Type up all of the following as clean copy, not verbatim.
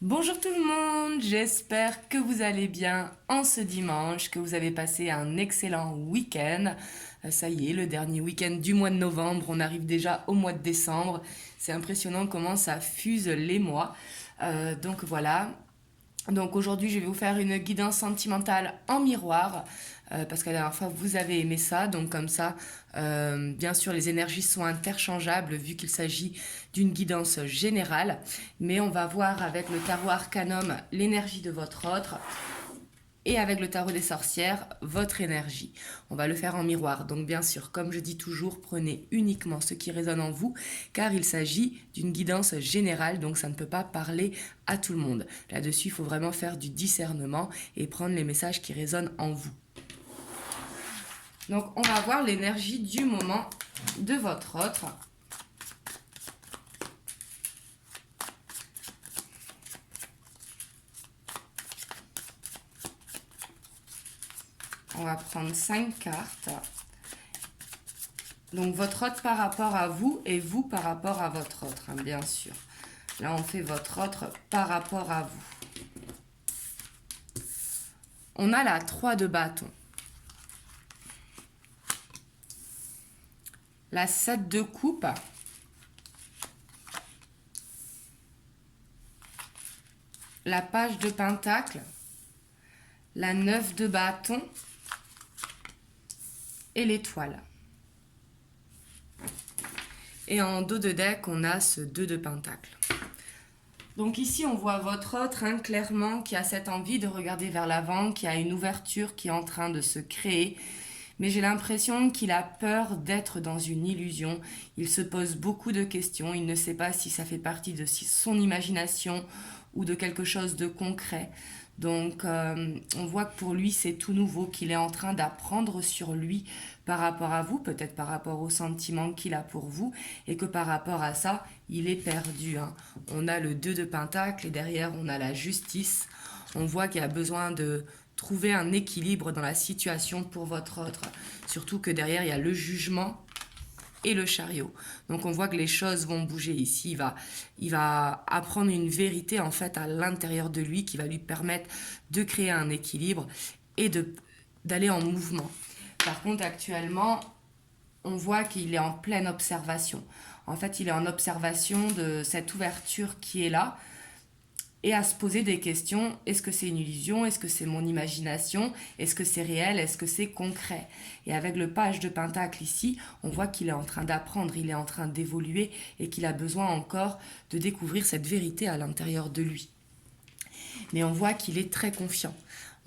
Bonjour tout le monde, j'espère que vous allez bien en ce dimanche, que vous avez passé un excellent week-end. Ça y est, le dernier week-end du mois de novembre, on arrive déjà au mois de décembre. C'est impressionnant comment ça fuse les mois. Donc voilà, donc aujourd'hui, je vais vous faire une guidance sentimentale en miroir, parce que la dernière fois, vous avez aimé ça. Donc comme ça, bien sûr, les énergies sont interchangeables vu qu'il s'agit d'une guidance générale. Mais on va voir avec le tarot Arcanum l'énergie de votre autre et avec le tarot des sorcières, votre énergie. On va le faire en miroir. Donc bien sûr, comme je dis toujours, prenez uniquement ce qui résonne en vous, car il s'agit d'une guidance générale, donc ça ne peut pas parler à tout le monde. Là-dessus, il faut vraiment faire du discernement et prendre les messages qui résonnent en vous. Donc on va voir l'énergie du moment de votre autre. On va prendre 5 cartes. Donc votre autre par rapport à vous et vous par rapport à votre autre, hein, bien sûr. Là, on fait votre autre par rapport à vous. On a la 3 de bâton. La 7 de coupe. La page de pentacle. La 9 de bâton. Et l'étoile. Et en dos de deck, on a ce 2 de pentacle. Donc ici, on voit votre autre, hein, clairement, qui a cette envie de regarder vers l'avant, qui a une ouverture qui est en train de se créer. Mais j'ai l'impression qu'il a peur d'être dans une illusion. Il se pose beaucoup de questions. Il ne sait pas si ça fait partie de son imagination ou de quelque chose de concret. Donc on voit que pour lui c'est tout nouveau, qu'il est en train d'apprendre sur lui par rapport à vous, peut-être par rapport aux sentiments qu'il a pour vous, et que par rapport à ça, il est perdu, hein. On a le 2 de pentacle et derrière on a la justice. On voit qu'il a besoin de trouver un équilibre dans la situation pour votre autre. Surtout que derrière il y a le jugement et le chariot. Donc on voit que les choses vont bouger ici. Il va apprendre une vérité en fait à l'intérieur de lui qui va lui permettre de créer un équilibre et d'aller en mouvement. Par contre actuellement, on voit qu'il est en pleine observation. En fait, il est en observation de cette ouverture qui est là et à se poser des questions. Est-ce que c'est une illusion? Est-ce que c'est mon imagination? Est-ce que c'est réel? Est-ce que c'est concret? Et avec le page de pentacle ici, on voit qu'il est en train d'apprendre, il est en train d'évoluer et qu'il a besoin encore de découvrir cette vérité à l'intérieur de lui. Mais on voit qu'il est très confiant.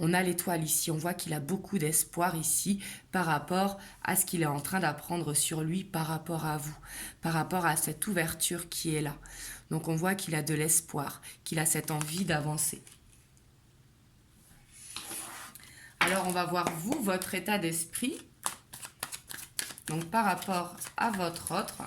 On a l'étoile ici, on voit qu'il a beaucoup d'espoir ici par rapport à ce qu'il est en train d'apprendre sur lui, par rapport à vous, par rapport à cette ouverture qui est là. Donc on voit qu'il a de l'espoir, qu'il a cette envie d'avancer. Alors on va voir vous, votre état d'esprit. Donc par rapport à votre autre.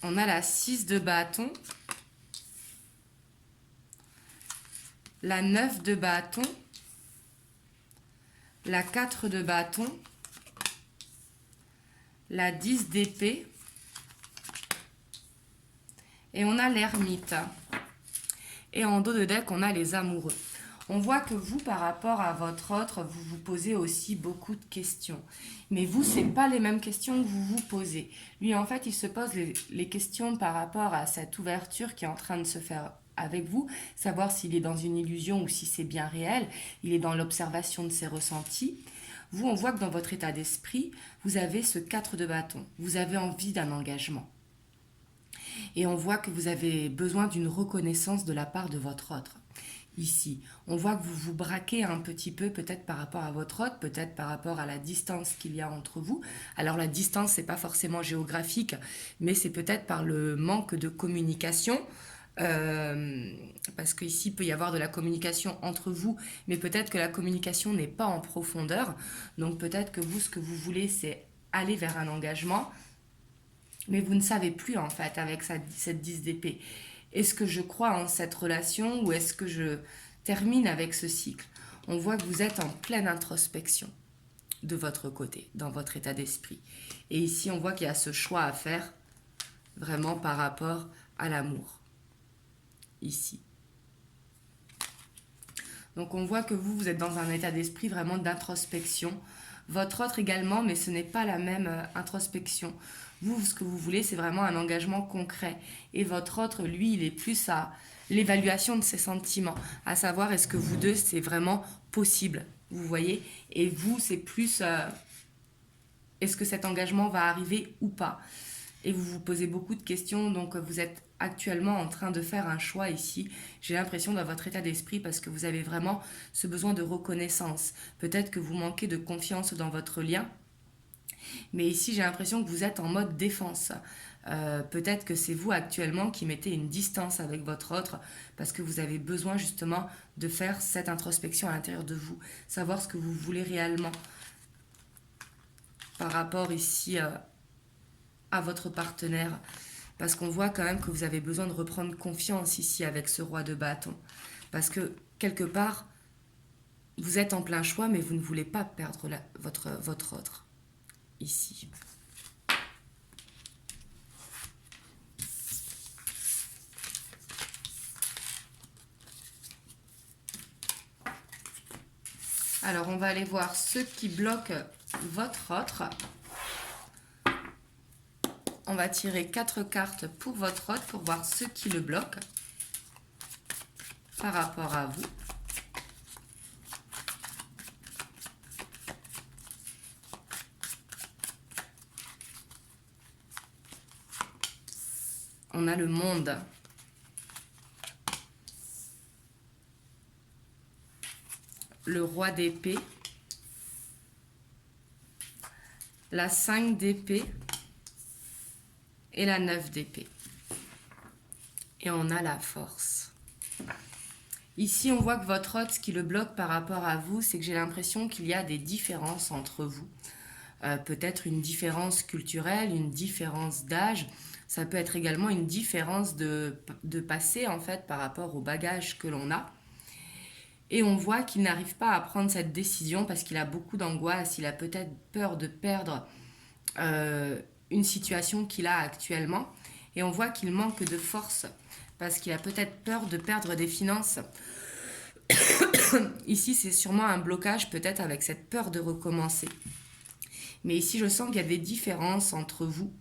On a la 6 de bâton. La 9 de bâton. La 4 de bâton. La 10 d'épée. Et on a l'ermite. Et en dos de deck, on a les amoureux. On voit que vous, par rapport à votre autre, vous vous posez aussi beaucoup de questions. Mais vous, ce n'est pas les mêmes questions que vous vous posez. Lui, en fait, il se pose les questions par rapport à cette ouverture qui est en train de se faire avec vous, savoir s'il est dans une illusion ou si c'est bien réel. Il est dans l'observation de ses ressentis. Vous, on voit que dans votre état d'esprit, vous avez ce 4 de bâton. Vous avez envie d'un engagement. Et on voit que vous avez besoin d'une reconnaissance de la part de votre autre. Ici, on voit que vous vous braquez un petit peu, peut-être par rapport à votre autre, peut-être par rapport à la distance qu'il y a entre vous. Alors la distance, c'est pas forcément géographique, mais c'est peut-être par le manque de communication. Parce qu'ici, il peut y avoir de la communication entre vous, mais peut-être que la communication n'est pas en profondeur. Donc peut-être que vous, ce que vous voulez, c'est aller vers un engagement, mais vous ne savez plus en fait avec cette 10 d'épée. est-ce que je crois en cette relation ou est-ce que je termine avec ce cycle? On voit que vous êtes en pleine introspection de votre côté, dans votre état d'esprit. Et ici, on voit qu'il y a ce choix à faire vraiment par rapport à l'amour. Ici. Donc on voit que vous êtes dans un état d'esprit vraiment d'introspection. Votre autre également, mais ce n'est pas la même introspection. Vous, ce que vous voulez, c'est vraiment un engagement concret. Et votre autre, lui, il est plus à l'évaluation de ses sentiments. À savoir, est-ce que vous deux, c'est vraiment possible? Vous voyez? Et vous, c'est plus... est-ce que cet engagement va arriver ou pas? Et vous vous posez beaucoup de questions, donc vous êtes actuellement en train de faire un choix ici. J'ai l'impression dans votre état d'esprit parce que vous avez vraiment ce besoin de reconnaissance. Peut-être que vous manquez de confiance dans votre lien, mais ici j'ai l'impression que vous êtes en mode défense. Peut-être que c'est vous actuellement qui mettez une distance avec votre autre parce que vous avez besoin justement de faire cette introspection à l'intérieur de vous, savoir ce que vous voulez réellement par rapport ici à votre partenaire, parce qu'on voit quand même que vous avez besoin de reprendre confiance ici avec ce roi de bâton, parce que quelque part vous êtes en plein choix mais vous ne voulez pas perdre votre autre ici. Alors on va aller voir ce qui bloque votre autre. On va tirer 4 cartes pour votre autre pour voir ce qui le bloque par rapport à vous. On a le monde. Le roi d'épée. La 5 d'épée. Et la 9 d'épée. Et on a la force. Ici, on voit que votre autre, ce qui le bloque par rapport à vous, c'est que j'ai l'impression qu'il y a des différences entre vous. Peut-être une différence culturelle, une différence d'âge. Ça peut être également une différence de passé, en fait, par rapport au bagage que l'on a. Et on voit qu'il n'arrive pas à prendre cette décision parce qu'il a beaucoup d'angoisse. Il a peut-être peur de perdre une situation qu'il a actuellement. Et on voit qu'il manque de force parce qu'il a peut-être peur de perdre des finances. Ici, c'est sûrement un blocage, peut-être avec cette peur de recommencer. Mais ici, je sens qu'il y a des différences entre vous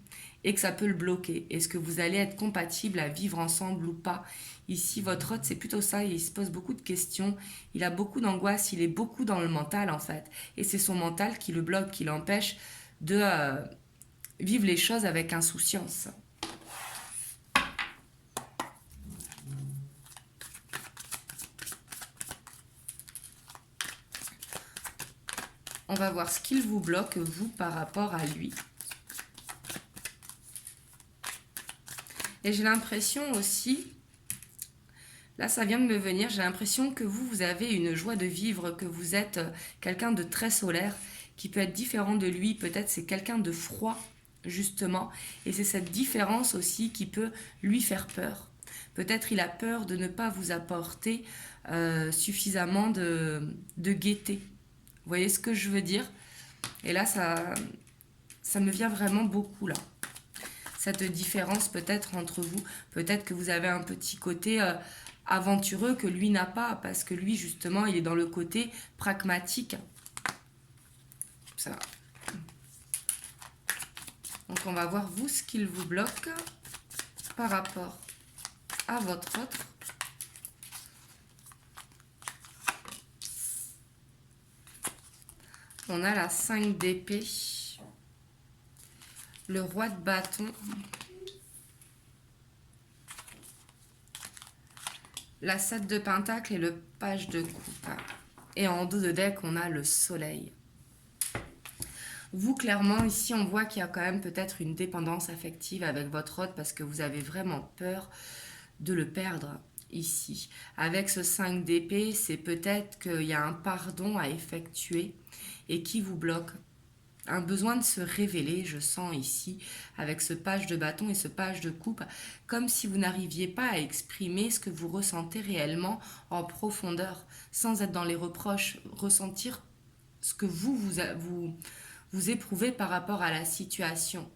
et que ça peut le bloquer. Est-ce que vous allez être compatibles à vivre ensemble ou pas? Ici, votre autre, c'est plutôt ça. Il se pose beaucoup de questions. Il a beaucoup d'angoisse. Il est beaucoup dans le mental, en fait. Et c'est son mental qui le bloque, qui l'empêche de vivre les choses avec insouciance. On va voir ce qu'il vous bloque, vous, par rapport à lui. Et j'ai l'impression aussi, là ça vient de me venir, j'ai l'impression que vous avez une joie de vivre, que vous êtes quelqu'un de très solaire, qui peut être différent de lui, peut-être c'est quelqu'un de froid, justement. Et c'est cette différence aussi qui peut lui faire peur. Peut-être il a peur de ne pas vous apporter suffisamment de gaieté. Vous voyez ce que je veux dire? Et là, ça me vient vraiment beaucoup, là. Cette différence peut-être entre vous. Peut-être que vous avez un petit côté aventureux que lui n'a pas, parce que lui, justement, il est dans le côté pragmatique. Ça va. Donc, on va voir, vous, ce qu'il vous bloque par rapport à votre autre. On a la 5 d'épée, le roi de bâton, la 7 de pentacle et le page de coupe. Et en dos de deck, on a le soleil. Vous, clairement, ici, on voit qu'il y a quand même peut-être une dépendance affective avec votre autre parce que vous avez vraiment peur de le perdre ici. Avec ce 5 d'épée, c'est peut-être qu'il y a un pardon à effectuer et qui vous bloque. un besoin de se révéler, je sens ici, avec ce page de bâton et ce page de coupe, comme si vous n'arriviez pas à exprimer ce que vous ressentez réellement en profondeur, sans être dans les reproches, ressentir ce que vous éprouvez par rapport à la situation.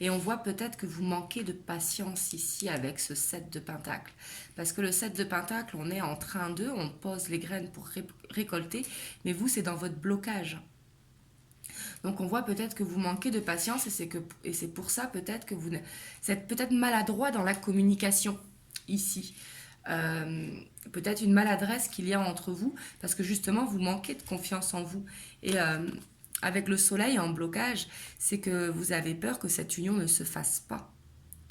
Et on voit peut-être que vous manquez de patience ici avec ce 7 de pentacle. Parce que le 7 de pentacle, on est en train de, on pose les graines pour récolter, mais vous, c'est dans votre blocage. Donc on voit peut-être que vous manquez de patience et c'est pour ça peut-être que vous êtes peut-être maladroit dans la communication ici. Peut-être une maladresse qu'il y a entre vous parce que justement vous manquez de confiance en vous. Et avec le soleil en blocage, c'est que vous avez peur que cette union ne se fasse pas,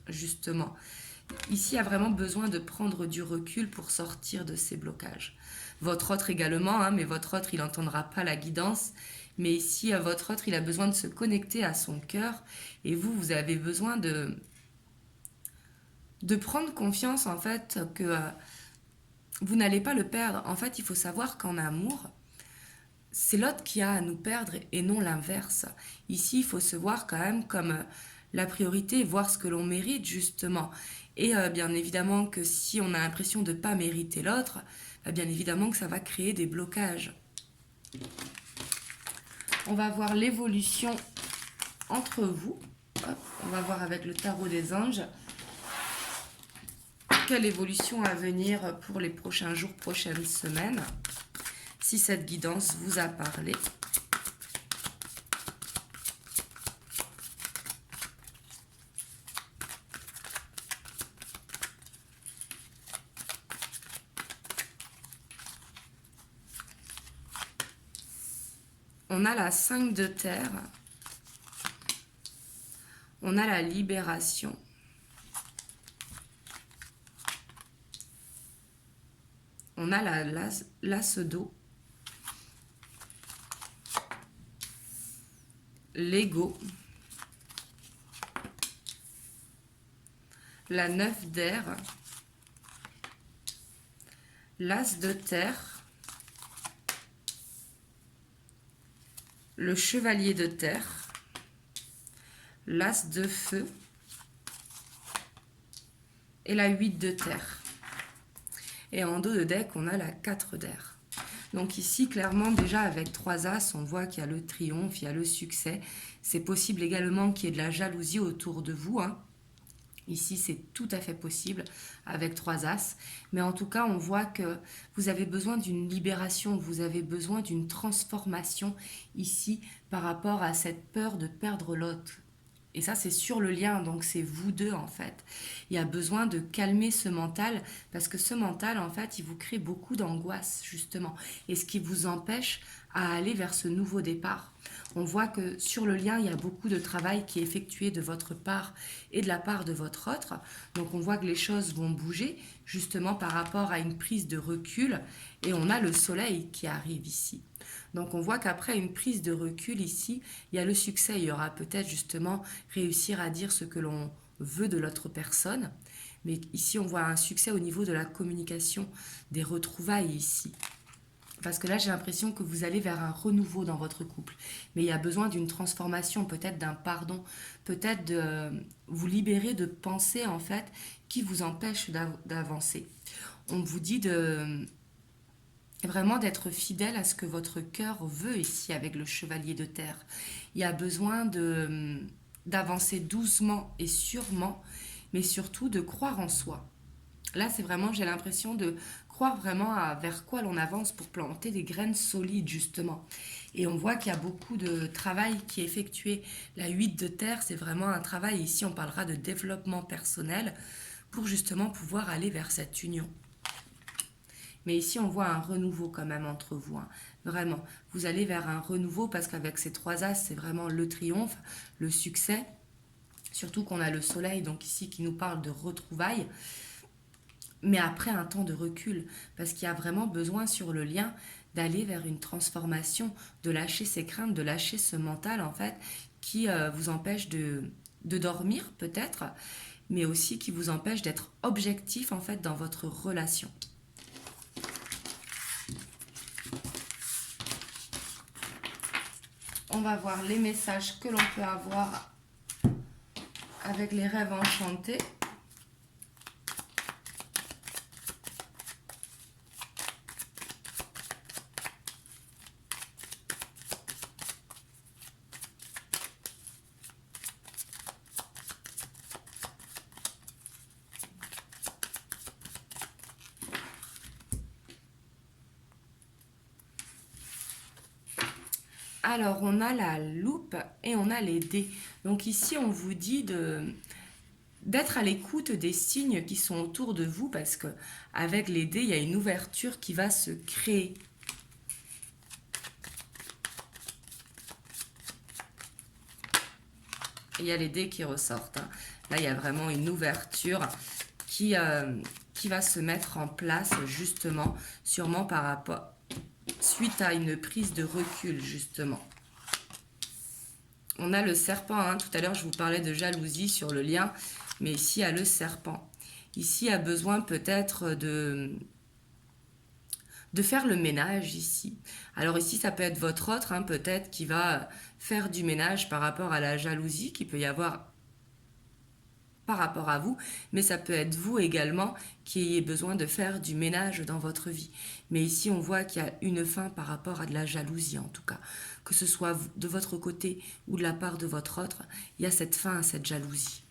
justement. Ici, il y a vraiment besoin de prendre du recul pour sortir de ces blocages. Votre autre également, hein, mais votre autre, il n'entendra pas la guidance. Mais ici, votre autre, il a besoin de se connecter à son cœur. Et vous, vous avez besoin de prendre confiance, en fait, que vous n'allez pas le perdre. En fait, il faut savoir qu'en amour, c'est l'autre qui a à nous perdre et non l'inverse. Ici, il faut se voir quand même comme la priorité, voir ce que l'on mérite, justement. Et bien évidemment que si on a l'impression de ne pas mériter l'autre, bien évidemment que ça va créer des blocages. On va voir l'évolution entre vous. Hop, on va voir avec le tarot des anges. Quelle évolution à venir pour les prochains jours, prochaines semaines. Si cette guidance vous a parlé. On a la 5 de terre. On a la libération. On a l'as d'eau. L'ego. La 9 d'air. L'as de terre. Le chevalier de terre, l'as de feu et la 8 de terre. Et en dos de deck, on a la 4 d'air. Donc ici, clairement, déjà avec 3 as, on voit qu'il y a le triomphe, il y a le succès. C'est possible également qu'il y ait de la jalousie autour de vous, hein. Ici, c'est tout à fait possible avec 3 as. Mais en tout cas, on voit que vous avez besoin d'une libération, vous avez besoin d'une transformation ici par rapport à cette peur de perdre l'autre. Et ça, c'est sur le lien, donc c'est vous deux en fait. Il y a besoin de calmer ce mental parce que ce mental, en fait, il vous crée beaucoup d'angoisse justement. Et ce qui vous empêche à aller vers ce nouveau départ. On voit que sur le lien, il y a beaucoup de travail qui est effectué de votre part et de la part de votre autre. Donc on voit que les choses vont bouger justement par rapport à une prise de recul. Et on a le soleil qui arrive ici. Donc on voit qu'après une prise de recul ici, il y a le succès. Il y aura peut-être justement réussir à dire ce que l'on veut de l'autre personne. Mais ici, on voit un succès au niveau de la communication, des retrouvailles ici. Parce que là, j'ai l'impression que vous allez vers un renouveau dans votre couple. Mais il y a besoin d'une transformation, peut-être d'un pardon, peut-être de vous libérer de pensées, en fait, qui vous empêchent d'avancer. On vous dit vraiment d'être fidèle à ce que votre cœur veut ici avec le chevalier de terre. Il y a besoin d'avancer doucement et sûrement, mais surtout de croire en soi. Là, c'est vraiment, j'ai l'impression de croire vraiment vers quoi l'on avance pour planter des graines solides, justement. Et on voit qu'il y a beaucoup de travail qui est effectué. La 8 de terre, c'est vraiment un travail, ici on parlera de développement personnel, pour justement pouvoir aller vers cette union. Mais ici, on voit un renouveau quand même entre vous, hein. Vraiment, vous allez vers un renouveau parce qu'avec ces 3 as, c'est vraiment le triomphe, le succès. Surtout qu'on a le soleil, donc ici, qui nous parle de retrouvailles. Mais après un temps de recul, parce qu'il y a vraiment besoin sur le lien d'aller vers une transformation, de lâcher ses craintes, de lâcher ce mental en fait qui vous empêche de dormir peut-être, mais aussi qui vous empêche d'être objectif en fait dans votre relation. on va voir les messages que l'on peut avoir avec les rêves enchantés. Alors, on a la loupe et on a les dés. Donc ici, on vous dit d'être à l'écoute des signes qui sont autour de vous parce que avec les dés, il y a une ouverture qui va se créer. Et il y a les dés qui ressortent. Là, il y a vraiment une ouverture qui va se mettre en place justement, sûrement par rapport suite à une prise de recul, justement. On a le serpent, hein. Tout à l'heure, je vous parlais de jalousie sur le lien, mais ici, il y a le serpent. Ici, il y a besoin peut-être de faire le ménage ici. Alors ici, ça peut être votre autre, hein, peut-être, qui va faire du ménage par rapport à la jalousie qu'il peut y avoir par rapport à vous, mais ça peut être vous également qui ayez besoin de faire du ménage dans votre vie. Mais ici, on voit qu'il y a une fin par rapport à de la jalousie, en tout cas. Que ce soit de votre côté ou de la part de votre autre, il y a cette fin à cette jalousie.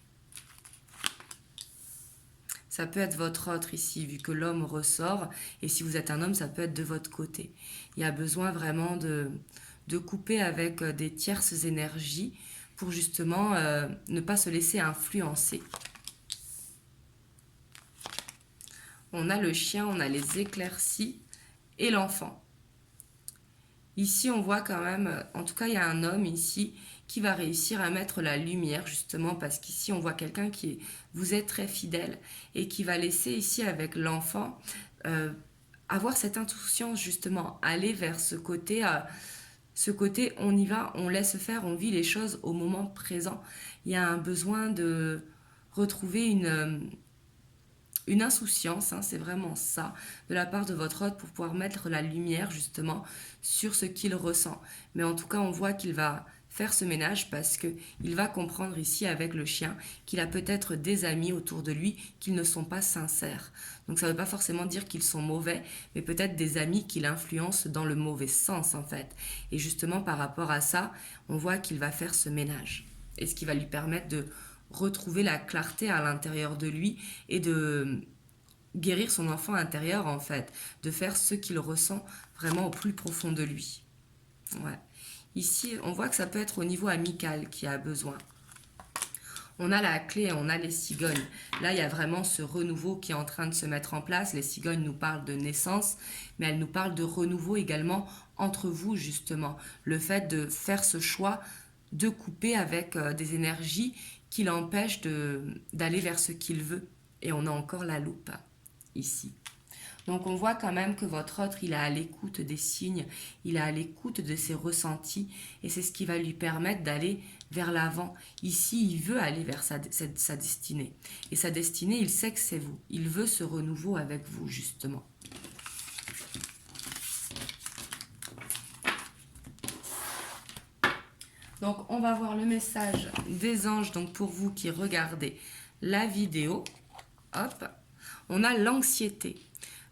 Ça peut être votre autre ici, vu que l'homme ressort, et si vous êtes un homme, ça peut être de votre côté. Il y a besoin vraiment de couper avec des tierces énergies, pour justement ne pas se laisser influencer. On a le chien, on a les éclaircies et l'enfant. Ici, on voit quand même, en tout cas, il y a un homme ici qui va réussir à mettre la lumière, justement, parce qu'ici, on voit quelqu'un qui vous est très fidèle et qui va laisser ici, avec l'enfant, avoir cette insouciance, justement, aller vers ce côté... on y va, on laisse faire, on vit les choses au moment présent. Il y a un besoin de retrouver une insouciance, hein, c'est vraiment ça, de la part de votre hôte pour pouvoir mettre la lumière justement sur ce qu'il ressent. Mais en tout cas, on voit qu'il va faire ce ménage parce qu'il va comprendre ici avec le chien qu'il a peut-être des amis autour de lui qui ne sont pas sincères. Donc ça ne veut pas forcément dire qu'ils sont mauvais, mais peut-être des amis qui l'influencent dans le mauvais sens en fait. Et justement par rapport à ça, on voit qu'il va faire ce ménage. Et ce qui va lui permettre de retrouver la clarté à l'intérieur de lui et de guérir son enfant intérieur en fait, de faire ce qu'il ressent vraiment au plus profond de lui. Ouais. Ici, on voit que ça peut être au niveau amical qui a besoin. On a la clé, on a les cigognes. Là, il y a vraiment ce renouveau qui est en train de se mettre en place. Les cigognes nous parlent de naissance, mais elles nous parlent de renouveau également entre vous, justement. Le fait de faire ce choix de couper avec des énergies qui l'empêchent d'aller vers ce qu'il veut. Et on a encore la loupe ici. Donc on voit quand même que votre autre, il est à l'écoute des signes, il est à l'écoute de ses ressentis et c'est ce qui va lui permettre d'aller vers l'avant. Ici, il veut aller vers sa destinée. Et sa destinée, il sait que c'est vous. Il veut ce renouveau avec vous, justement. Donc on va voir le message des anges donc pour vous qui regardez la vidéo. Hop, on a l'anxiété.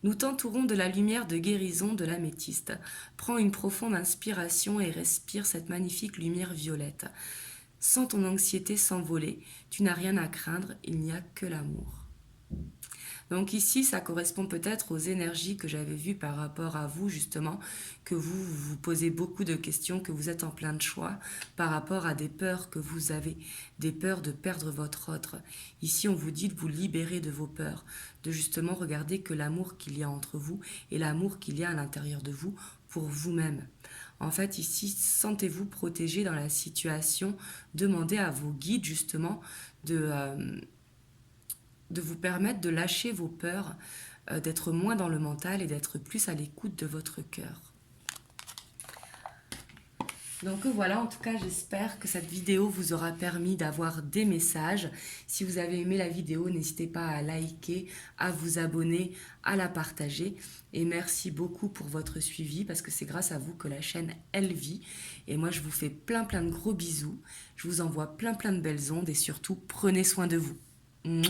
Nous t'entourons de la lumière de guérison de l'améthyste. Prends une profonde inspiration et respire cette magnifique lumière violette. Sens ton anxiété s'envoler. Tu n'as rien à craindre, il n'y a que l'amour. Donc ici, ça correspond peut-être aux énergies que j'avais vues par rapport à vous, justement, que vous vous posez beaucoup de questions, que vous êtes en plein de choix par rapport à des peurs que vous avez, des peurs de perdre votre autre. Ici, on vous dit de vous libérer de vos peurs, de justement regarder que l'amour qu'il y a entre vous et l'amour qu'il y a à l'intérieur de vous pour vous-même. En fait, ici, sentez-vous protégé dans la situation, demandez à vos guides, justement, de vous permettre de lâcher vos peurs, d'être moins dans le mental et d'être plus à l'écoute de votre cœur. Donc voilà, en tout cas, j'espère que cette vidéo vous aura permis d'avoir des messages. Si vous avez aimé la vidéo, n'hésitez pas à liker, à vous abonner, à la partager. Et merci beaucoup pour votre suivi parce que c'est grâce à vous que la chaîne, elle vit. Et moi, je vous fais plein de gros bisous. Je vous envoie plein de belles ondes et surtout, prenez soin de vous. Mouah.